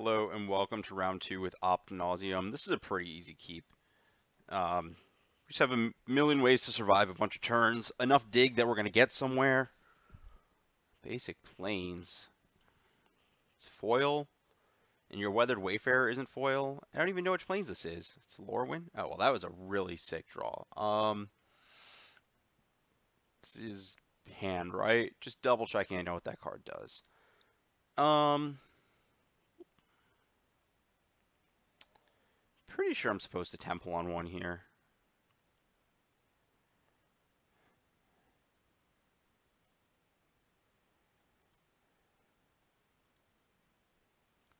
Hello and welcome to round 2 with Ad Nauseam. This is a pretty easy keep. We just have a million ways to survive a bunch of turns. Enough dig that we're going to get somewhere. Basic planes. It's foil. And your Weathered Wayfarer isn't foil. I don't even know which planes this is. It's Lorwyn? Oh, well, that was a really sick draw. This is hand, right? Just double checking I know what that card does. Pretty sure I'm supposed to temple on one here.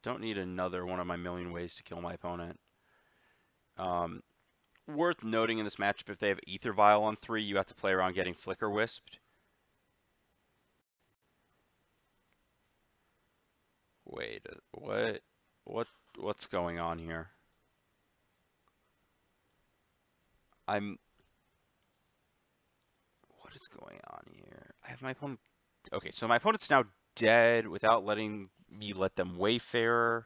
Don't need another one of my million ways to kill my opponent. Worth noting in this matchup, if they have Ether Vial on 3, you have to play around getting Flicker Wisped. Wait, what's going on here? What is going on here? I have my opponent. Okay, so my opponent's now dead without letting me let them Wayfarer.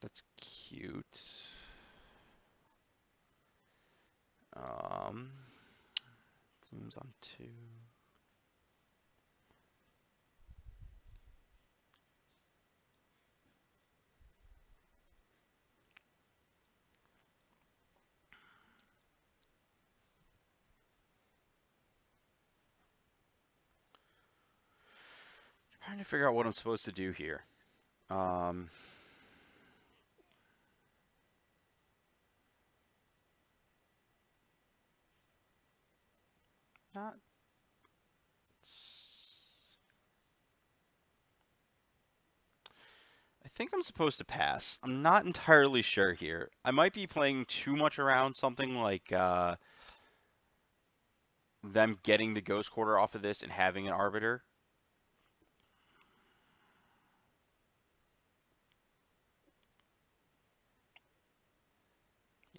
That's cute. Blooms on 2. Trying to figure out what I'm supposed to do here. I think I'm supposed to pass. I'm not entirely sure here. I might be playing too much around something like them getting the Ghost Quarter off of this and having an Arbiter.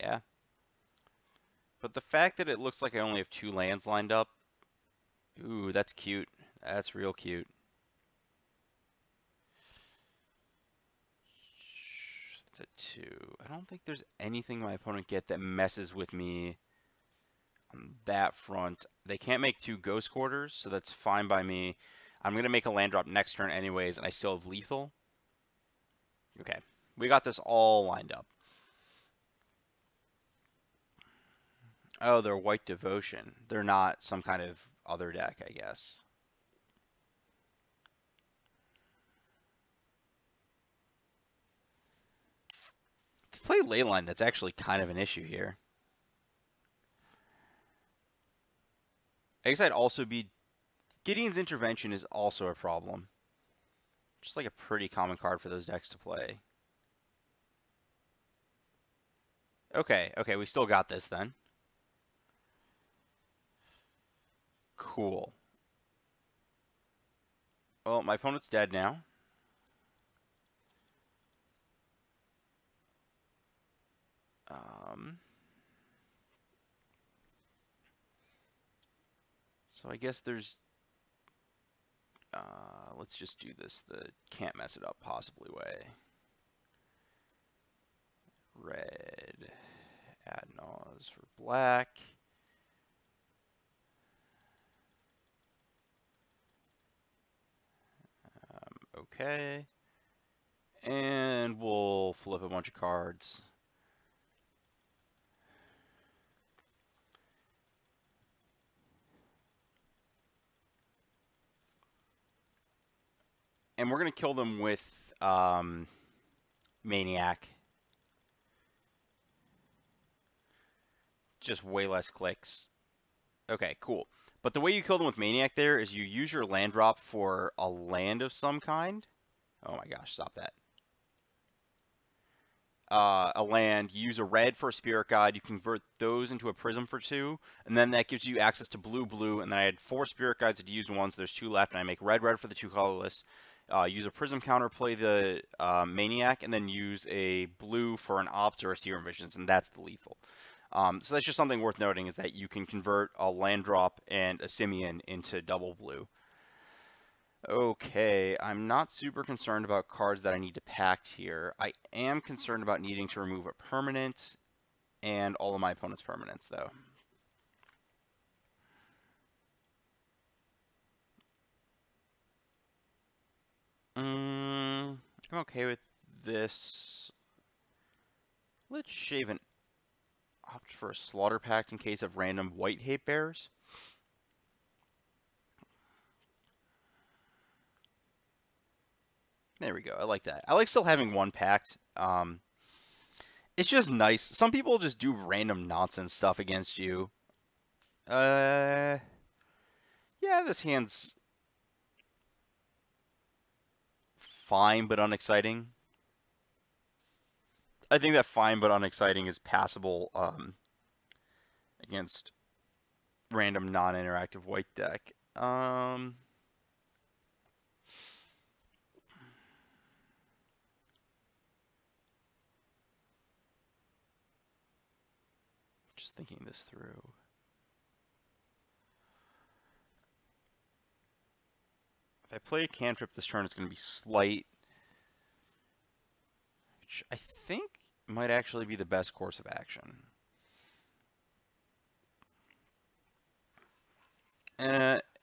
Yeah. But the fact that it looks like I only have 2 lands lined up, ooh, that's cute. That's real cute. That's a 2. I don't think there's anything my opponent get that messes with me on that front. They can't make 2 Ghost Quarters, so that's fine by me. I'm going to make a land drop next turn anyways, and I still have lethal. Okay, we got this all lined up. Oh, they're White Devotion. They're not some kind of other deck, I guess. To play Leyline, that's actually kind of an issue here. I guess I'd also be... Gideon's Intervention is also a problem. Just like a pretty common card for those decks to play. Okay, we still got this then. Cool. Well, my opponent's dead now. So I guess there's... let's just do this the can't mess it up possibly way. Red. Ad Nauseam for black. Okay. And we'll flip a bunch of cards. And we're going to kill them with Maniac. Just way less clicks. Okay, cool. But the way you kill them with Maniac there is you use your land drop for a land of some kind. Oh my gosh, stop that. A land, you use a red for a Spirit Guide, you convert those into a Prism for 2, and then that gives you access to blue, and then I had 4 Spirit Guides to use once, there's 2 left, and I make red for the 2 colorless. Use a Prism counter, play the Maniac, and then use a blue for an Opt or a Serum Visions, and that's the lethal. So that's just something worth noting, is that you can convert a land drop and a Simian into double blue. Okay, I'm not super concerned about cards that I need to pact here. I am concerned about needing to remove a permanent and all of my opponent's permanents, though. I'm okay with this. Let's shave and opt for a Slaughter Pact in case of random white hate bears. There we go. I like that. I like still having one pact. It's just nice. Some people just do random nonsense stuff against you. Yeah, this hand's fine but unexciting. I think that fine but unexciting is passable against random non-interactive white deck. Just thinking this through. If I play a cantrip this turn, it's going to be Slight, which I think might actually be the best course of action.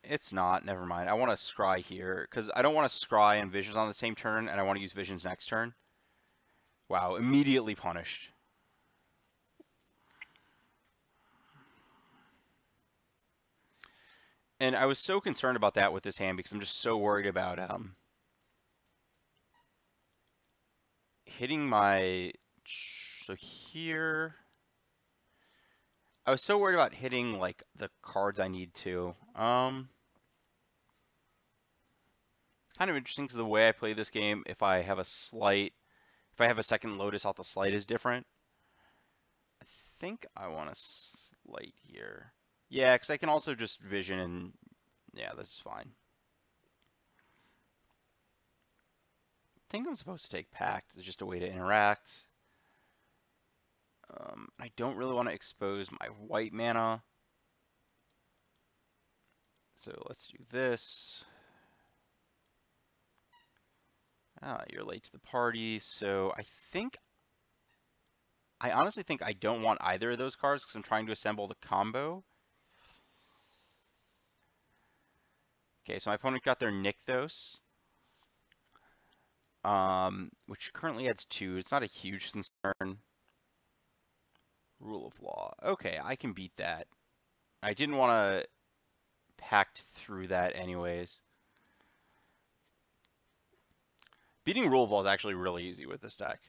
It's not. Never mind. I want to scry here, because I don't want to scry and Visions on the same turn, and I want to use Visions next turn. Wow, immediately punished. And I was so concerned about that with this hand, because I'm just so worried about hitting my... So here... I was so worried about hitting, like, the cards I need to. Kind of interesting, because the way I play this game, if I have a second Lotus off the Slight is different. I think I want a Slight here. Yeah, because I can also just Vision and... Yeah, this is fine. I think I'm supposed to take Pact. It's just a way to interact. I don't really want to expose my white mana. So let's do this. You're late to the party, so I honestly think I don't want either of those cards, because I'm trying to assemble the combo. Okay, so my opponent got their Nykthos, which currently adds 2. It's not a huge concern. Rule of Law. Okay, I can beat that. I didn't want to pact through that anyways. Beating Rule of Law is actually really easy with this deck.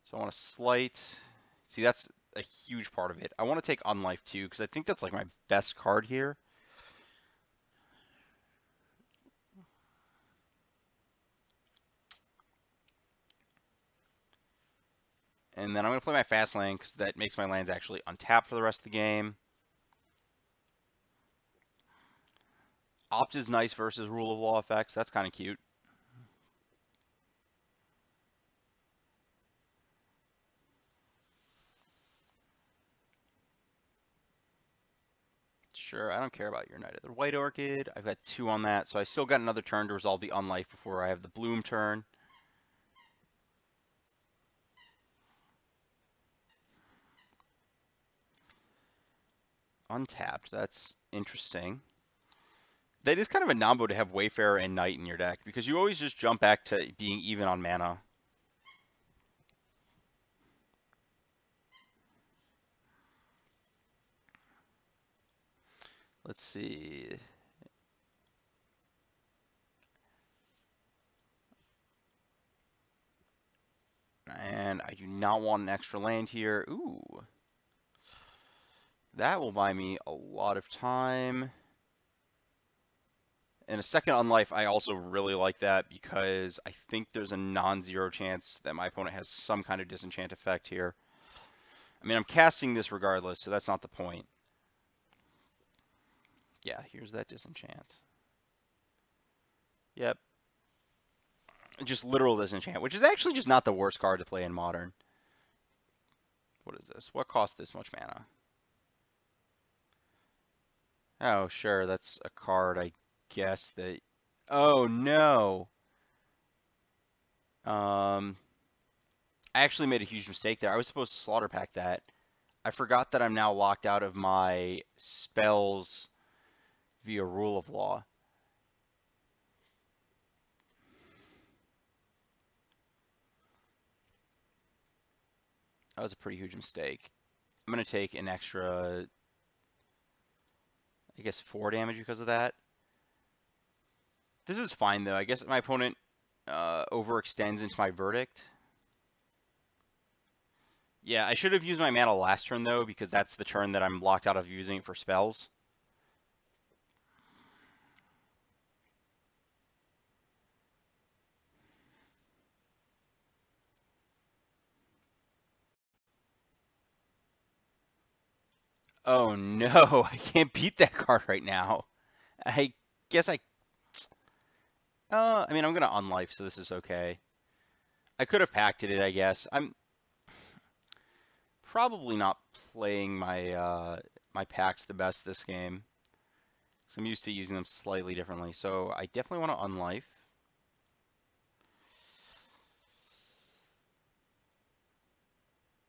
So I want to Slight. See, that's a huge part of it. I want to take Unlife too, because I think that's like my best card here. And then I'm going to play my fast lane, because that makes my lands actually untap for the rest of the game. Opt is nice versus Rule of Law effects. That's kind of cute. Sure, I don't care about your Knight of the White Orchid. I've got 2 on that, so I still got another turn to resolve the Unlife before I have the Bloom turn. Untapped, that's interesting. That is kind of a nombo to have Wayfarer and Knight in your deck, because you always just jump back to being even on mana. Let's see. And I do not want an extra land here. Ooh. That will buy me a lot of time. And a second Unlife, I also really like that, because I think there's a non-zero chance that my opponent has some kind of disenchant effect here. I mean, I'm casting this regardless, so that's not the point. Yeah, here's that disenchant. Yep. Just literal disenchant, which is actually just not the worst card to play in Modern. What is this? What costs this much mana? Oh, sure, that's a card, I guess, that... Oh, no! I actually made a huge mistake there. I was supposed to slaughter pack that. I forgot that I'm now locked out of my spells via rule of law. That was a pretty huge mistake. I'm going to take an extra, I guess, 4 damage because of that. This is fine, though. I guess my opponent overextends into my verdict. Yeah, I should have used my mana last turn, though, because that's the turn that I'm locked out of using it for spells. Oh, no. I can't beat that card right now. I guess I mean, I'm going to unlife, so this is okay. I could have pacted it, I guess. I'm probably not playing my my packs the best this game. So I'm used to using them slightly differently. So I definitely want to unlife.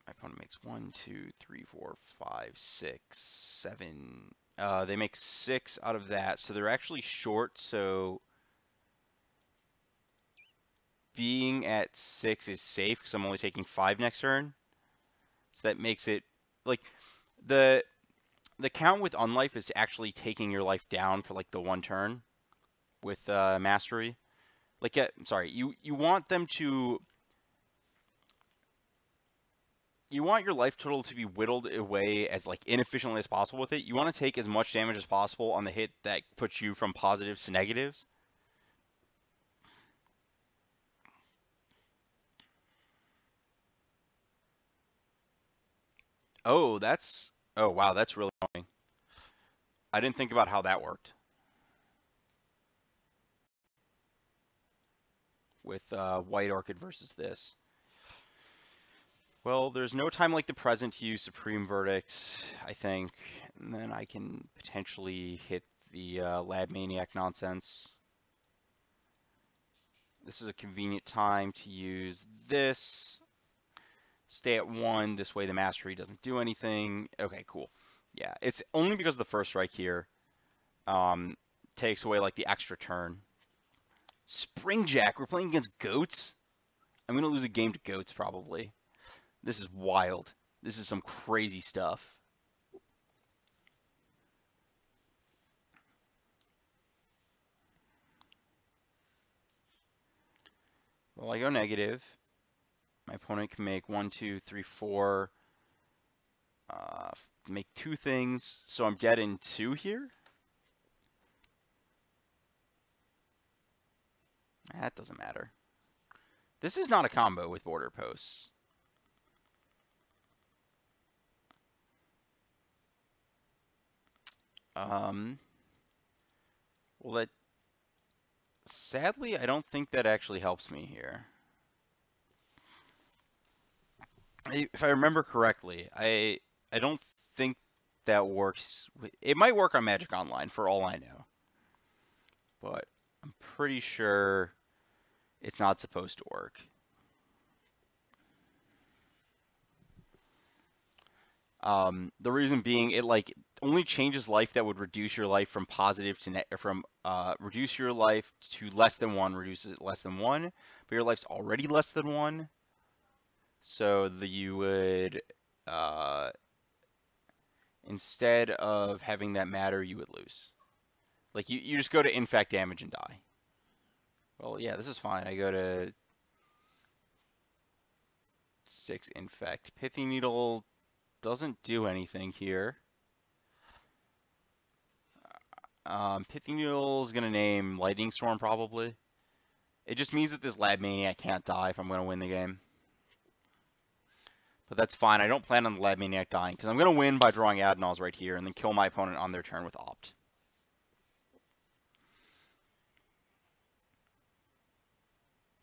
My opponent makes 1, 2, 3, 4, 5, 6, 7. They make 6 out of that, so they're actually short. So being at 6 is safe because I'm only taking 5 next turn. So that makes it like the count with unlife is actually taking your life down for like the 1 turn with mastery. Like, sorry, you want them to. You want your life total to be whittled away as like inefficiently as possible with it. You want to take as much damage as possible on the hit that puts you from positives to negatives. Oh, oh wow, that's really annoying. I didn't think about how that worked. With White Orchid versus this. Well, there's no time like the present to use Supreme Verdict, I think. And then I can potentially hit the Lab Maniac nonsense. This is a convenient time to use this. Stay at 1. This way the Mastery doesn't do anything. Okay, cool. Yeah, it's only because the first strike here takes away like the extra turn. Springjack, we're playing against goats? I'm going to lose a game to goats probably. This is wild. This is some crazy stuff. Well, I go negative. My opponent can make 1, 2, 3, 4. Make 2 things. So I'm dead in 2 here. That doesn't matter. This is not a combo with border posts. Well, that sadly, I don't think that actually helps me here. If I remember correctly, I don't think that works. It might work on Magic Online for all I know, but I'm pretty sure it's not supposed to work. The reason being, it like only changes life that would reduce your life from positive to reduce your life to less than 1, reduces it less than 1, but your life's already less than 1. So you would instead of having that matter, you would lose. Like you just go to infect damage and die. Well, yeah, this is fine. I go to 6 infect. Pithy Needle doesn't do anything here. Pithy Needle is going to name Lightning Storm probably. It just means that this Lab Maniac can't die if I'm going to win the game. But that's fine. I don't plan on the Lab Maniac dying because I'm going to win by drawing Ad Nauseam right here and then kill my opponent on their turn with Opt.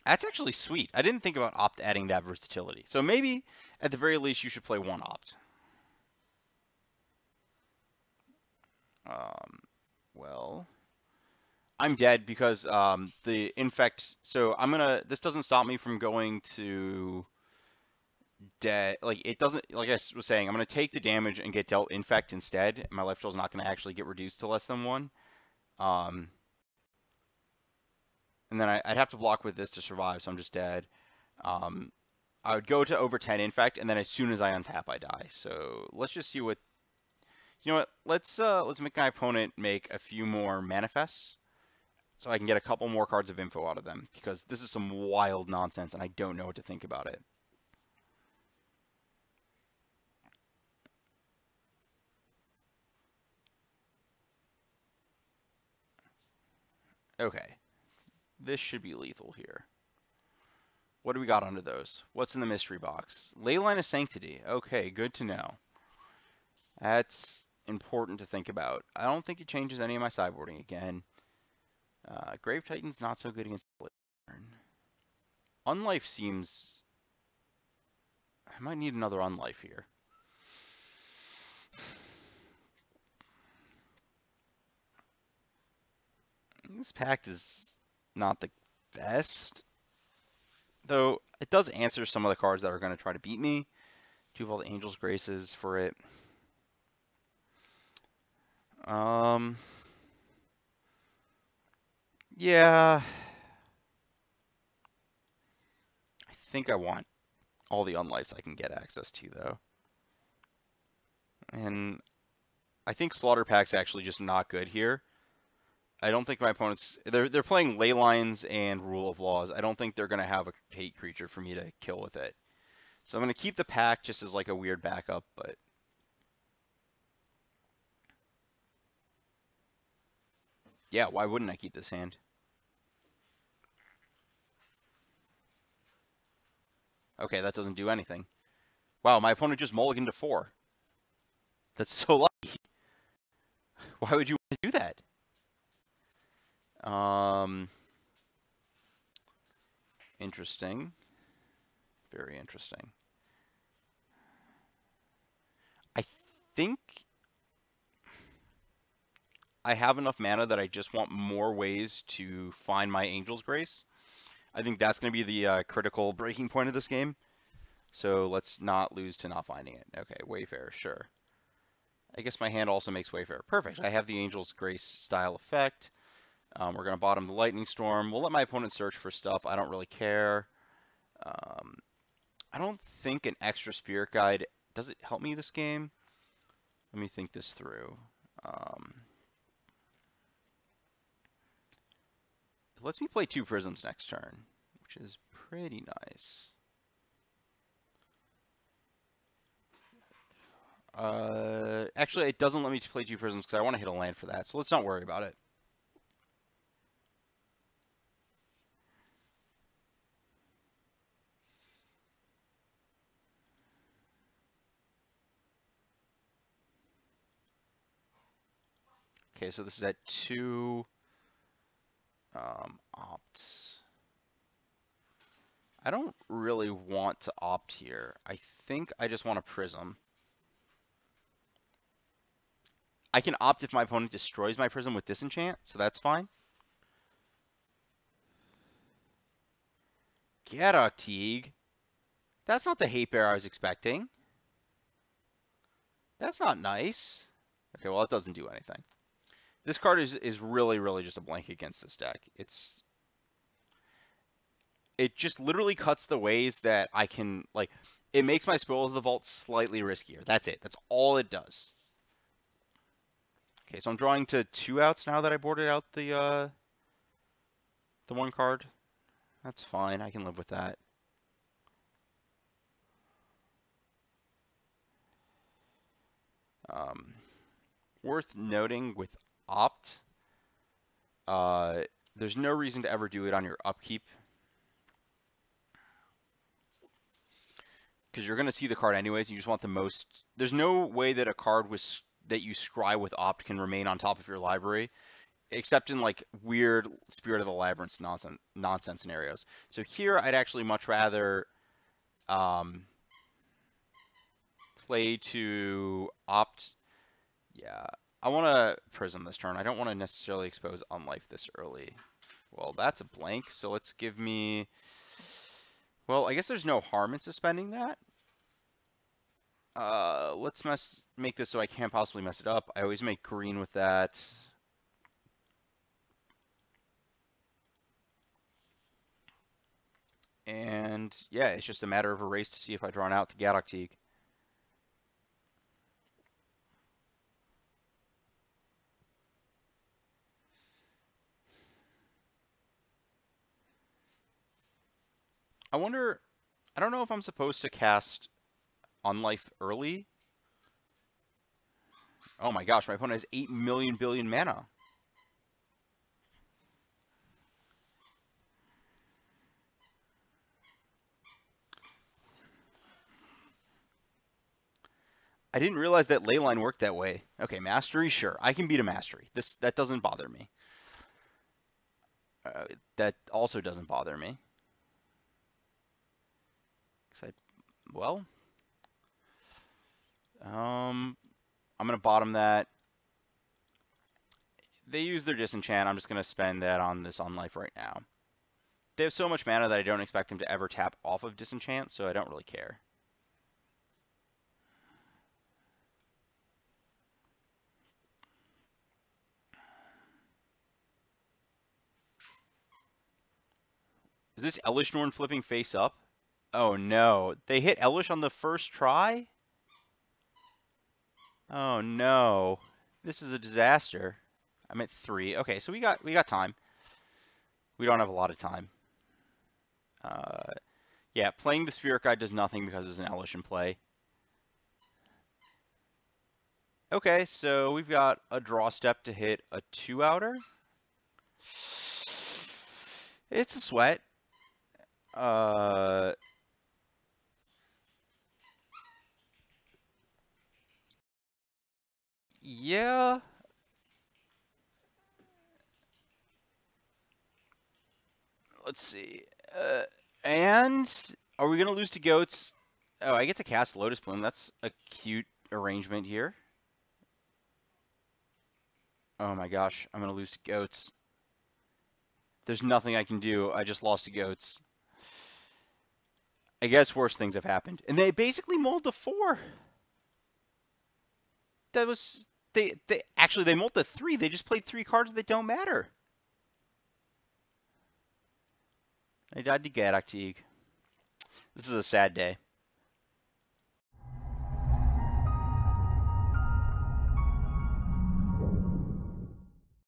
That's actually sweet. I didn't think about Opt adding that versatility. So maybe At the very least, you should play one opt. Well, I'm dead because the infect. So I'm gonna. This doesn't stop me from going to dead. Like it doesn't. Like I was saying, I'm gonna take the damage and get dealt infect instead. My life total is not gonna actually get reduced to less than 1. And then I'd have to block with this to survive, so I'm just dead. I would go to over 10 infect, and then as soon as I untap, I die. So let's just see what. You know what? Let's make my opponent make a few more manifests, so I can get a couple more cards of info out of them, because this is some wild nonsense, and I don't know what to think about it. Okay. This should be lethal here. What do we got under those? What's in the mystery box? Leyline of Sanctity. Okay, good to know. That's important to think about. I don't think it changes any of my sideboarding again. Grave Titan's not so good against Blizzard. Unlife seems... I might need another Unlife here. This pact is not the best, though it does answer some of the cards that are going to try to beat me. Do have all the Angel's Graces for it. Yeah. I think I want all the Unlives I can get access to, though. And I think Slaughter Pack's actually just not good here. I don't think my opponents... They're playing Leylines and Rule of Laws. I don't think they're going to have a hate creature for me to kill with it. So I'm going to keep the pack just as like a weird backup, but... Yeah, why wouldn't I keep this hand? Okay, that doesn't do anything. Wow, my opponent just mulliganed to 4. That's so lucky. Why would you want to do that? Interesting. Very interesting. I think I have enough mana that I just want more ways to find my Angel's Grace. I think that's going to be the critical breaking point of this game. So let's not lose to not finding it. Okay, Wayfarer, sure. I guess my hand also makes Wayfarer. Perfect. I have the Angel's Grace style effect. We're going to bottom the Lightning Storm. We'll let my opponent search for stuff. I don't really care. I don't think an extra Spirit Guide... Does it help me this game? Let me think this through. It lets me play 2 Prisms next turn, which is pretty nice. Actually, it doesn't let me play 2 Prisms because I want to hit a land for that, so let's not worry about it. Okay, so this is at 2 opts. I don't really want to opt here. I think I just want a Prism. I can opt if my opponent destroys my Prism with Disenchant, so that's fine. Get a Teague. That's not the hate bear I was expecting. That's not nice. Okay, well, it doesn't do anything. This card is really, really just a blank against this deck. It just literally cuts the ways that I can, like, it makes my Spoils of the Vault slightly riskier. That's it. That's all it does. Okay, so I'm drawing to 2 outs now that I boarded out the 1 card. That's fine. I can live with that. Worth noting with opt, there's no reason to ever do it on your upkeep, because you're going to see the card anyways. You just want the most. There's no way that a card that you scry with opt can remain on top of your library, except in like weird Spirit of the Labyrinth nonsense scenarios. So here, I'd actually much rather play to opt. Yeah, I want to Prism this turn. I don't want to necessarily expose Unlife this early. Well, that's a blank, so let's give me... Well, I guess there's no harm in suspending that. Let's make this so I can't possibly mess it up. I always make green with that. And yeah, it's just a matter of a race to see if I draw an out to Gaddock Teague. I wonder, I don't know if I'm supposed to cast Unlife early. Oh my gosh, my opponent has 8 million billion mana. I didn't realize that Leyline worked that way. Okay, Mastery, sure. I can beat a Mastery. That doesn't bother me. That also doesn't bother me. Well, I'm going to bottom that. They use their Disenchant. I'm just going to spend that on this Unlife right now. They have so much mana that I don't expect them to ever tap off of Disenchant, so I don't really care. Is this Elish Norn flipping face up? Oh no. They hit Elish on the first try? Oh no. This is a disaster. I'm at 3. Okay, so we got time. We don't have a lot of time. Yeah, playing the Spirit Guide does nothing because there's an Elish in play. Okay, so we've got a draw step to hit a 2-outer. It's a sweat. Yeah. Let's see. And are we going to lose to goats? Oh, I get to cast Lotus Plume. That's a cute arrangement here. Oh my gosh, I'm going to lose to goats. There's nothing I can do. I just lost to goats. I guess worse things have happened. And they basically mulled the 4. That was... They mulled the 3. They just played 3 cards that don't matter. I died to Gaddock Teague. This is a sad day.